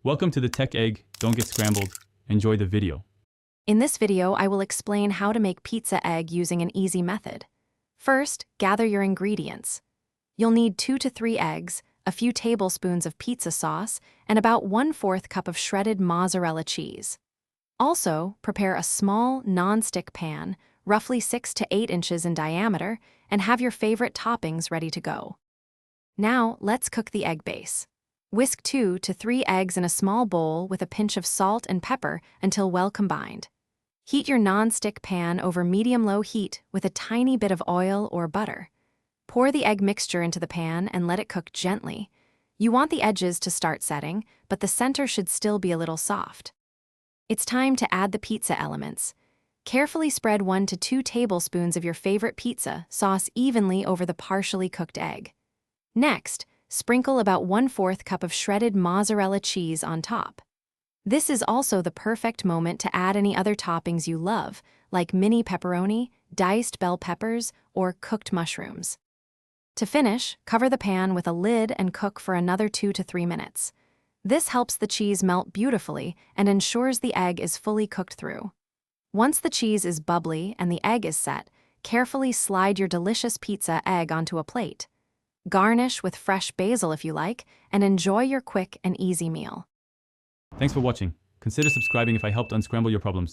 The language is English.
Welcome to the Tech Egg. Don't get scrambled. Enjoy the video. In this video, I will explain how to make pizza egg using an easy method. First, gather your ingredients. You'll need 2 to 3 eggs, a few tablespoons of pizza sauce, and about 1/4 cup of shredded mozzarella cheese. Also, prepare a small, non-stick pan, roughly 6 to 8 inches in diameter, and have your favorite toppings ready to go. Now, let's cook the egg base. Whisk 2 to 3 eggs in a small bowl with a pinch of salt and pepper until well combined. Heat your non-stick pan over medium-low heat with a tiny bit of oil or butter. Pour the egg mixture into the pan and let it cook gently. You want the edges to start setting, but the center should still be a little soft. It's time to add the pizza elements. Carefully spread 1 to 2 tablespoons of your favorite pizza sauce evenly over the partially cooked egg. Next, sprinkle about 1/4 cup of shredded mozzarella cheese on top. This is also the perfect moment to add any other toppings you love, like mini pepperoni, diced bell peppers, or cooked mushrooms. To finish, cover the pan with a lid and cook for another 2 to 3 minutes. This helps the cheese melt beautifully and ensures the egg is fully cooked through. Once the cheese is bubbly and the egg is set, carefully slide your delicious pizza egg onto a plate. Garnish with fresh basil if you like, and enjoy your quick and easy meal. Thanks for watching. Consider subscribing if I helped unscramble your problems.